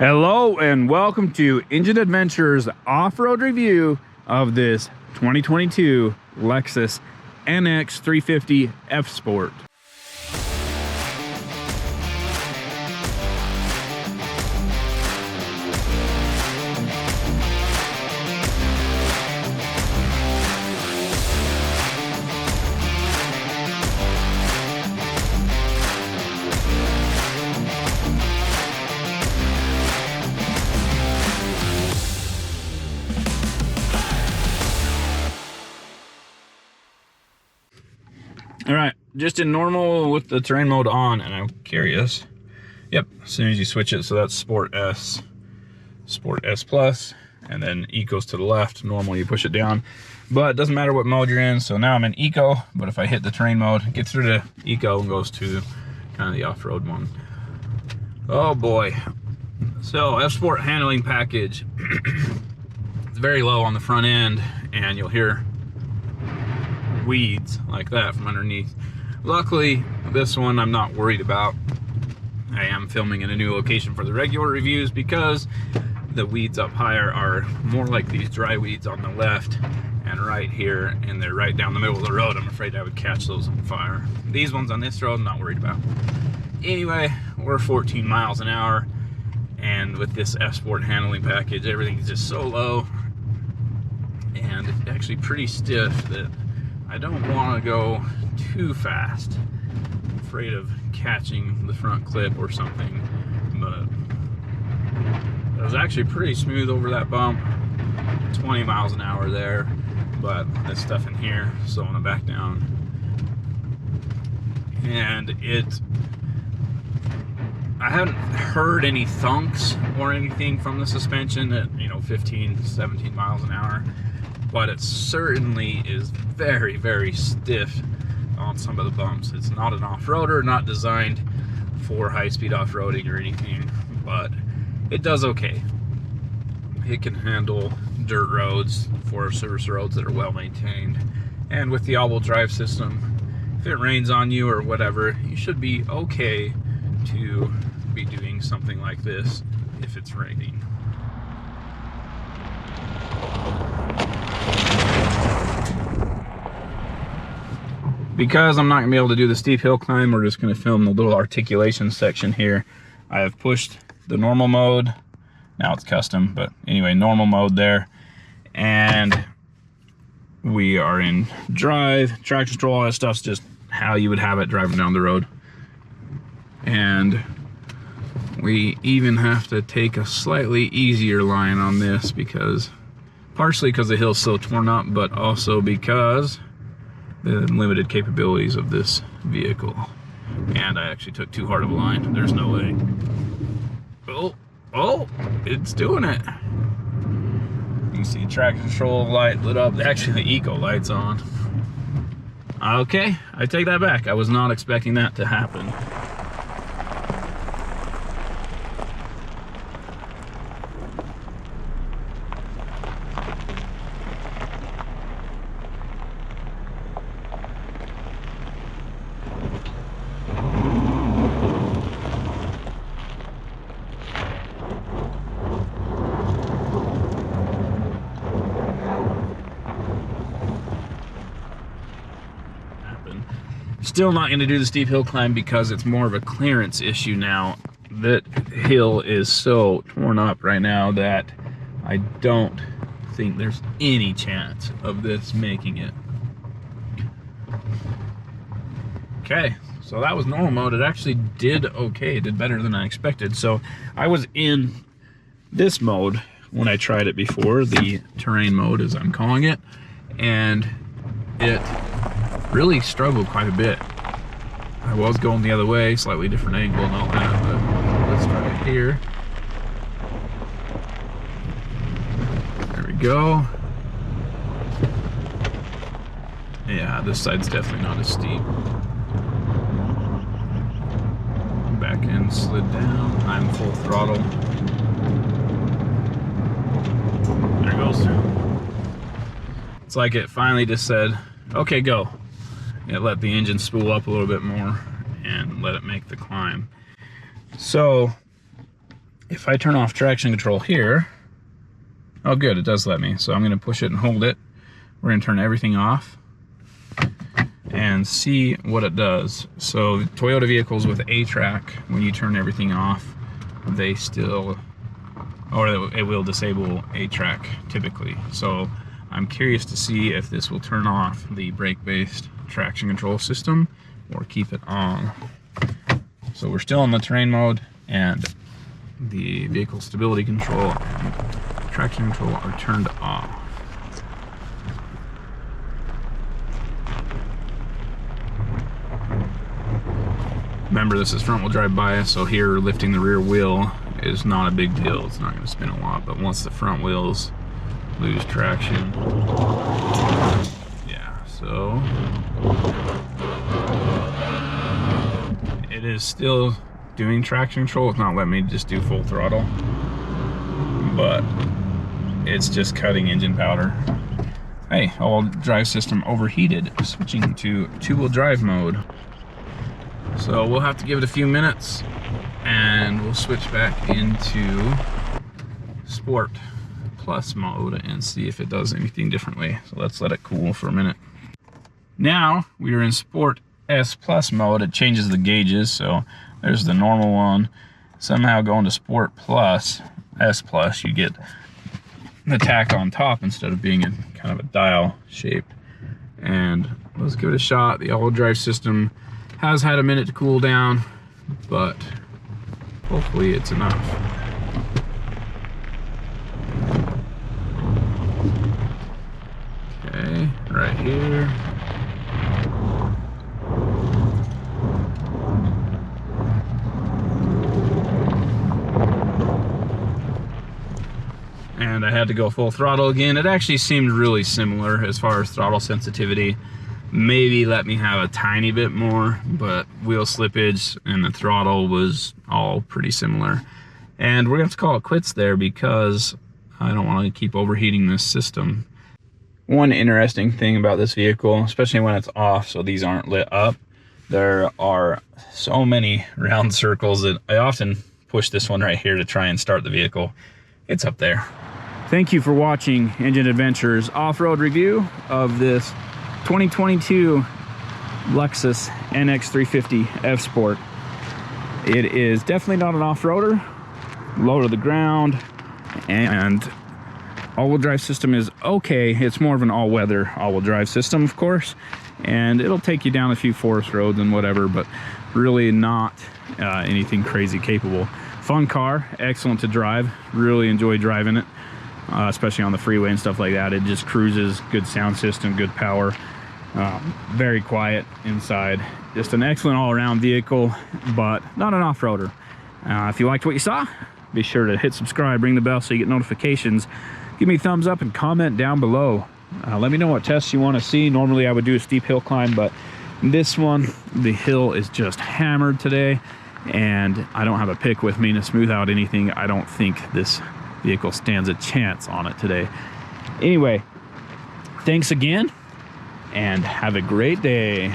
Hello and welcome to Engine Adventures off-road review of this 2022 Lexus NX 350 F Sport. All right, just in normal with the terrain mode on, and I'm curious. Yep, as soon as you switch it, so that's Sport S Plus, and then Eco's to the left. Normal, you push it down, but it doesn't matter what mode you're in. So now I'm in Eco, but if I hit the terrain mode, it gets through to Eco and goes to kind of the off-road one. Oh boy. So F Sport handling package. It's very low on the front end, and you'll hear weeds like that from underneath. Luckily, this one I'm not worried about. I am filming in a new location for the regular reviews because the weeds up higher are more like these dry weeds on the left and right here, and they're right down the middle of the road. I'm afraid I would catch those on fire. These ones on this road I'm not worried about. Anyway, we're 14 miles an hour, and with this F Sport handling package, everything's just so low and it's actually pretty stiff that I don't want to go too fast. I'm afraid of catching the front clip or something, but it was actually pretty smooth over that bump. 20 miles an hour there, but this stuff in here slowing it back down. And I haven't heard any thunks or anything from the suspension at 15, 17 miles an hour. But it certainly is very, very stiff on some of the bumps. It's not an off-roader, not designed for high-speed off-roading or anything, but it does okay. It can handle dirt roads, Forest Service roads that are well maintained, and with the all-wheel drive system, if it rains on you or whatever, you should be okay to be doing something like this if it's raining. Because I'm not going to be able to do the steep hill climb, we're just going to film the little articulation section here. I have pushed the normal mode. Now it's custom, but anyway, normal mode there. And we are in drive, traction control, all that stuff's just how you would have it driving down the road. And we even have to take a slightly easier line on this because, partially because the hill's so torn up, but also because the limited capabilities of this vehicle. And I actually took too hard of a line. There's no way. Oh, it's doing it. You can see traction control light lit up. Actually, the Eco light's on. Okay, I take that back. I was not expecting that to happen. Still not going to do the steep hill climb because it's more of a clearance issue now. That hill is so torn up right now that I don't think there's any chance of this making it. Okay, so that was normal mode. It actually did okay. It did better than I expected. So I was in this mode when I tried it before, the terrain mode as I'm calling it, and it really struggled quite a bit. I was going the other way, slightly different angle and all that, but let's try it here. There we go. Yeah, this side's definitely not as steep. Back end slid down. I'm full throttle. There it goes. It's like it finally just said, okay, go. It let the engine spool up a little bit more and let it make the climb. So if I turn off traction control here, oh good, it does let me. So I'm gonna push it and hold it. We're gonna turn everything off and see what it does. So Toyota vehicles with A-Track, when you turn everything off, they still, or it will disable A-Track typically. So I'm curious to see if this will turn off the brake-based traction control system or keep it on. So we're still in the terrain mode, and the vehicle stability control and traction control are turned off. Remember, this is front wheel drive bias, so here lifting the rear wheel is not a big deal. It's not going to spin a lot, but once the front wheels lose traction, yeah, so it is still doing traction control. It's not letting me just do full throttle, but it's just cutting engine powder. Hey, all drive system overheated, switching to two-wheel drive mode. So we'll have to give it a few minutes and we'll switch back into Sport Plus mode and see if it does anything differently. So let's let it cool for a minute. Now we are in Sport S Plus mode. It changes the gauges. So there's the normal one. Somehow going to Sport Plus, S Plus, you get the tack on top instead of being in kind of a dial shape. And let's give it a shot. The all-wheel drive system has had a minute to cool down, but hopefully it's enough. Okay, right here. And I had to go full throttle again. It actually seemed really similar as far as throttle sensitivity. Maybe let me have a tiny bit more, but wheel slippage and the throttle was all pretty similar. And we're gonna have to call it quits there because I don't want to keep overheating this system. One interesting thing about this vehicle, especially when it's off, so these aren't lit up, there are so many round circles that I often push this one right here to try and start the vehicle. It's up there. Thank you for watching Engine Adventures off-road review of this 2022 Lexus NX 350 F Sport. It is definitely not an off-roader, low to the ground, and all-wheel drive system is okay. It's more of an all-weather all-wheel drive system, of course, and it'll take you down a few forest roads and whatever, but really not anything crazy capable. Fun car, excellent to drive, really enjoy driving it, especially on the freeway and stuff like that. It just cruises, good sound system, good power, very quiet inside. Just an excellent all-around vehicle, but not an off-roader. If you liked what you saw, be sure to hit subscribe, ring the bell so you get notifications. Give me a thumbs up and comment down below. Let me know what tests you want to see. Normally I would do a steep hill climb, but this one, the hill is just hammered today, and I don't have a pick with me to smooth out anything. I don't think this vehicle stands a chance on it today. Anyway, thanks again, and have a great day.